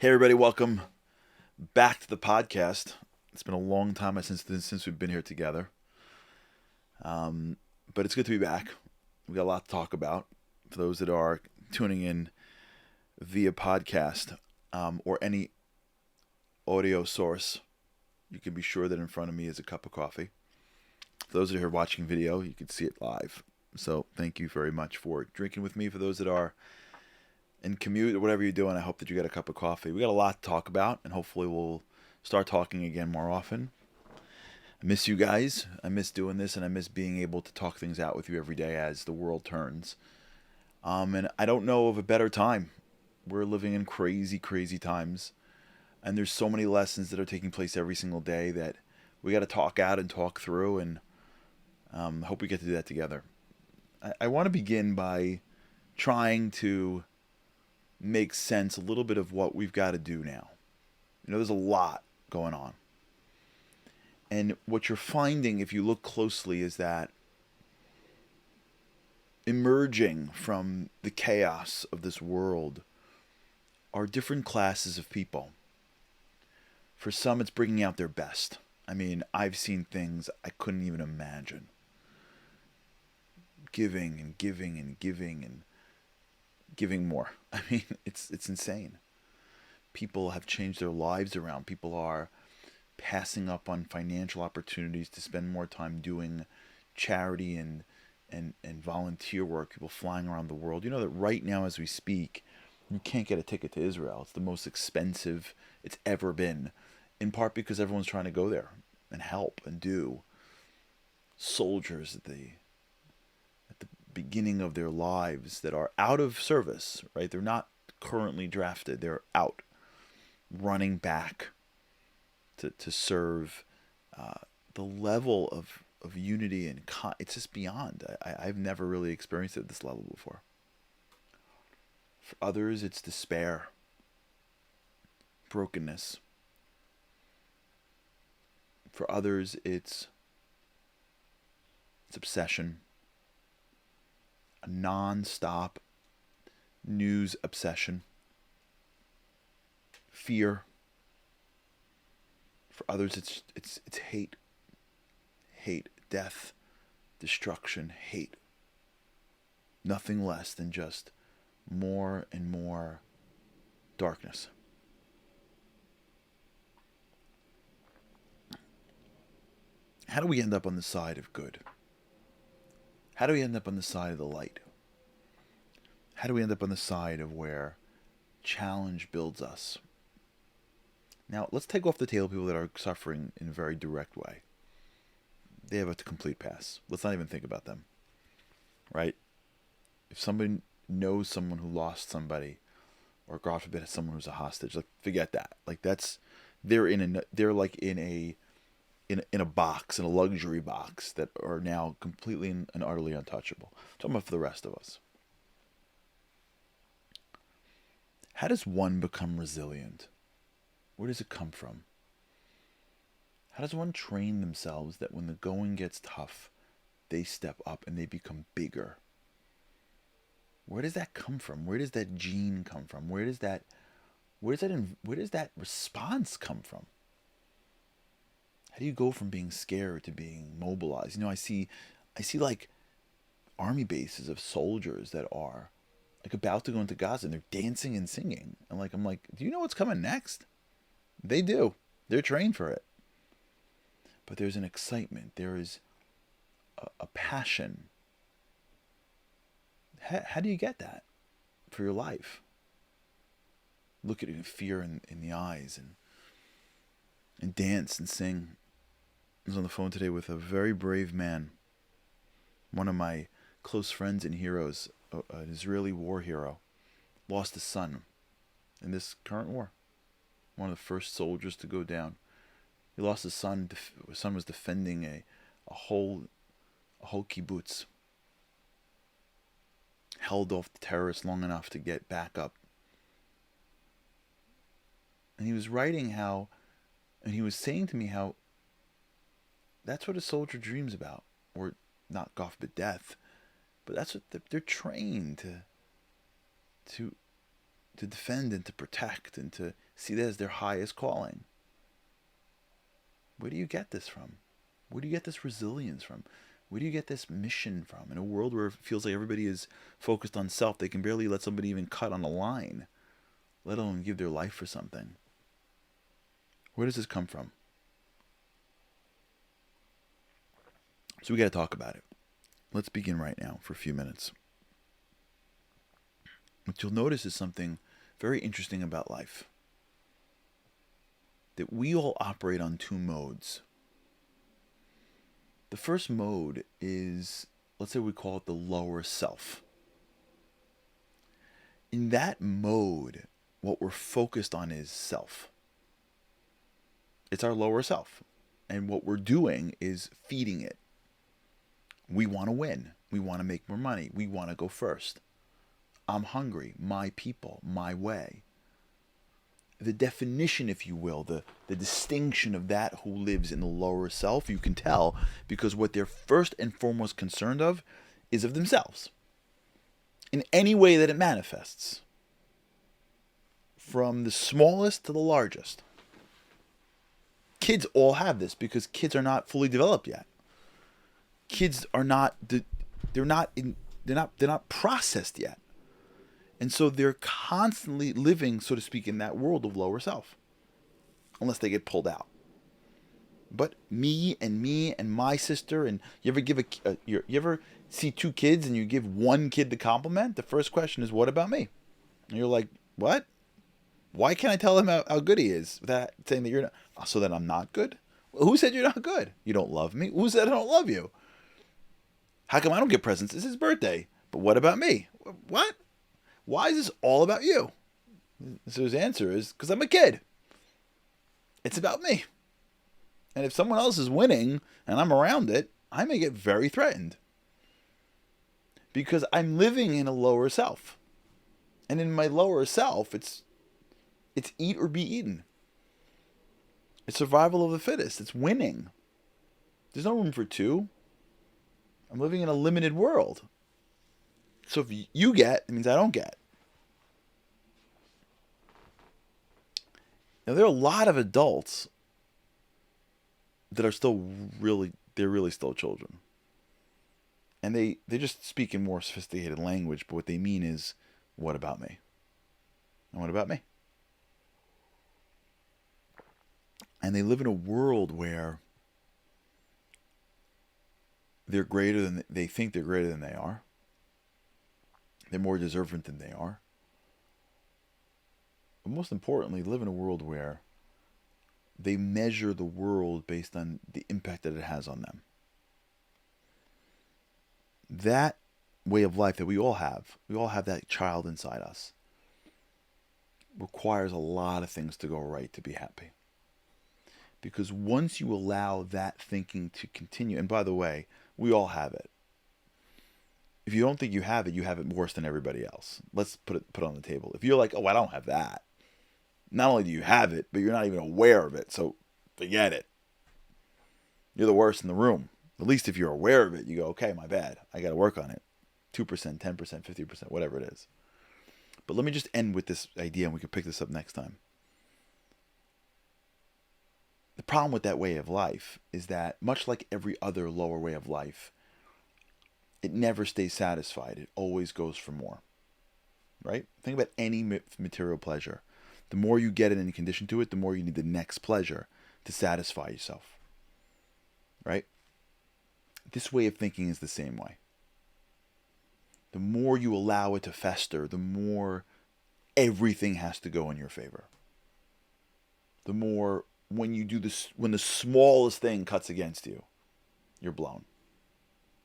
Hey everybody, welcome back to the podcast. It's been a long time since we've been here together, um, but it's good to be back. We got a lot to talk about. For those that are tuning in via podcast or any audio source, you can be sure that in front of me is a cup of coffee. For those that are here watching video, you can see it live. So thank you very much for drinking with me. For those that are in commute or whatever you're doing, I hope that you get a cup of coffee. We got a lot to talk about, and hopefully we'll start talking again more often. I miss you guys. I miss doing this, and I miss being able to talk things out with you every day as the world turns. And I don't know of a better time. We're living in crazy, crazy times, and there's so many lessons that are taking place every single day that we got to talk out and talk through, and hope we get to do that together. I want to begin by trying to make sense a little bit of what we've got to do now. There's a lot going on. And what you're finding, if you look closely, is that emerging from the chaos of this world are different classes of people. For some, it's bringing out their best. I mean, I've seen things I couldn't even imagine. Giving and giving and giving and giving more. I mean, it's insane. People have changed their lives around. People are passing up on financial opportunities to spend more time doing charity and volunteer work. People flying around the world. You know that right now as we speak, you can't get a ticket to Israel. It's the most expensive it's ever been, in part because everyone's trying to go there and help and do. Soldiers at the beginning of their lives that are out of service, right? They're not currently drafted. They're out, running back to serve. The level of unity and it's just beyond. I've never really experienced it at this level before. For others, it's despair, brokenness. For others, it's obsession, a non-stop news obsession, fear. For others, it's hate, death, destruction, hate. Nothing less than just more and more darkness. How do we end up on the side of good? How do we end up on the side of the light? How do we end up on the side of where challenge builds us? Now, let's take off the table people that are suffering in a very direct way. They have a complete pass. Let's not even think about them, right? If somebody knows someone who lost somebody, or God forbid, someone who's a hostage, like forget that. Like they're like in a box, in a luxury box that are now completely and utterly untouchable. I'm talking about for the rest of us. How does one become resilient? Where does it come from? How does one train themselves that when the going gets tough, they step up and they become bigger? Where does that come from? Where does that gene come from? Where does that response come from? How do you go from being scared to being mobilized? I see like army bases of soldiers that are like about to go into Gaza and they're dancing and singing. And I'm like, do you know what's coming next? They do. They're trained for it. But there's an excitement. There is a passion. How do you get that for your life? Look at it in fear in the eyes and dance and sing. I was on the phone today with a very brave man, one of my close friends and heroes, an Israeli war hero, lost his son in this current war. One of the first soldiers to go down. He lost his son. His son was defending a whole kibbutz. Held off the terrorists long enough to get back up. And he was writing and he was saying to me how that's what a soldier dreams about. Or not God forbid death, but that's what they're trained to to defend and to protect and to see that as their highest calling. Where do you get this from? Where do you get this resilience from? Where do you get this mission from? In a world where it feels like everybody is focused on self, they can barely let somebody even cut on a line, let alone give their life for something. Where does this come from? So we got to talk about it. Let's begin right now for a few minutes. What you'll notice is something very interesting about life. That we all operate on two modes. The first mode is, let's say we call it the lower self. In that mode, what we're focused on is self. It's our lower self. And what we're doing is feeding it. We want to win. We want to make more money. We want to go first. I'm hungry. My people. My way. The definition, if you will, the distinction of that who lives in the lower self, you can tell because what they're first and foremost concerned of is of themselves. In any way that it manifests. From the smallest to the largest. Kids all have this because kids are not fully developed yet. Kids are not processed yet. And so they're constantly living, so to speak, in that world of lower self. Unless they get pulled out. But me and my sister, and you ever see two kids and you give one kid the compliment? The first question is, what about me? And you're like, what? Why can't I tell him how good he is without saying that you're not? So that I'm not good? Well, who said you're not good? You don't love me? Who said I don't love you? How come I don't get presents? It's his birthday. But what about me? What? Why is this all about you? So his answer is, because I'm a kid. It's about me. And if someone else is winning and I'm around it, I may get very threatened. Because I'm living in a lower self. And in my lower self, it's eat or be eaten. It's survival of the fittest. It's winning. There's no room for two. I'm living in a limited world. So if you get, it means I don't get. Now there are a lot of adults that are still they're really still children. And they just speak in more sophisticated language, but what they mean is, what about me? And what about me? And they live in a world where they think they're greater than they are. They're more deserving than they are. But most importantly, live in a world where they measure the world based on the impact that it has on them. That way of life that we all have that child inside us, requires a lot of things to go right to be happy. Because once you allow that thinking to continue, and by the way, we all have it. If you don't think you have it worse than everybody else. Let's put it on the table. If you're like, oh, I don't have that. Not only do you have it, but you're not even aware of it. So forget it. You're the worst in the room. At least if you're aware of it, you go, okay, my bad. I got to work on it. 2%, 10%, 50%, whatever it is. But let me just end with this idea and we can pick this up next time. The problem with that way of life is that, much like every other lower way of life, it never stays satisfied. It always goes for more. Right? Think about any material pleasure. The more you get it and you condition to it, the more you need the next pleasure to satisfy yourself. Right? This way of thinking is the same way. The more you allow it to fester, the more everything has to go in your favor. The more when you do this, when the smallest thing cuts against you, you're blown.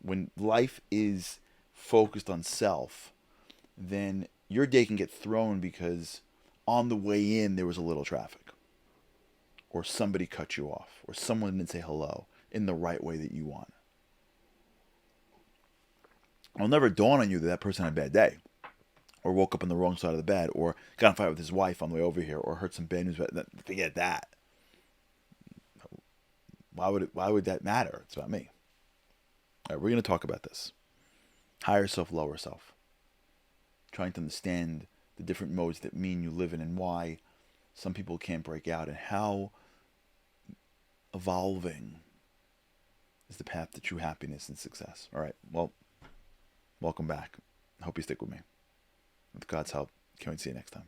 When life is focused on self, then your day can get thrown because on the way in there was a little traffic. Or somebody cut you off. Or someone didn't say hello in the right way that you want. It'll never dawn on you that person had a bad day. Or woke up on the wrong side of the bed. Or got in a fight with his wife on the way over here. Or heard some bad news. Forget that. Why would that matter? It's about me. All right, we're going to talk about this. Higher self, lower self. Trying to understand the different modes that mean you live in, and why some people can't break out, and how evolving is the path to true happiness and success. All right, well, welcome back. I hope you stick with me. With God's help, can't wait to see you next time.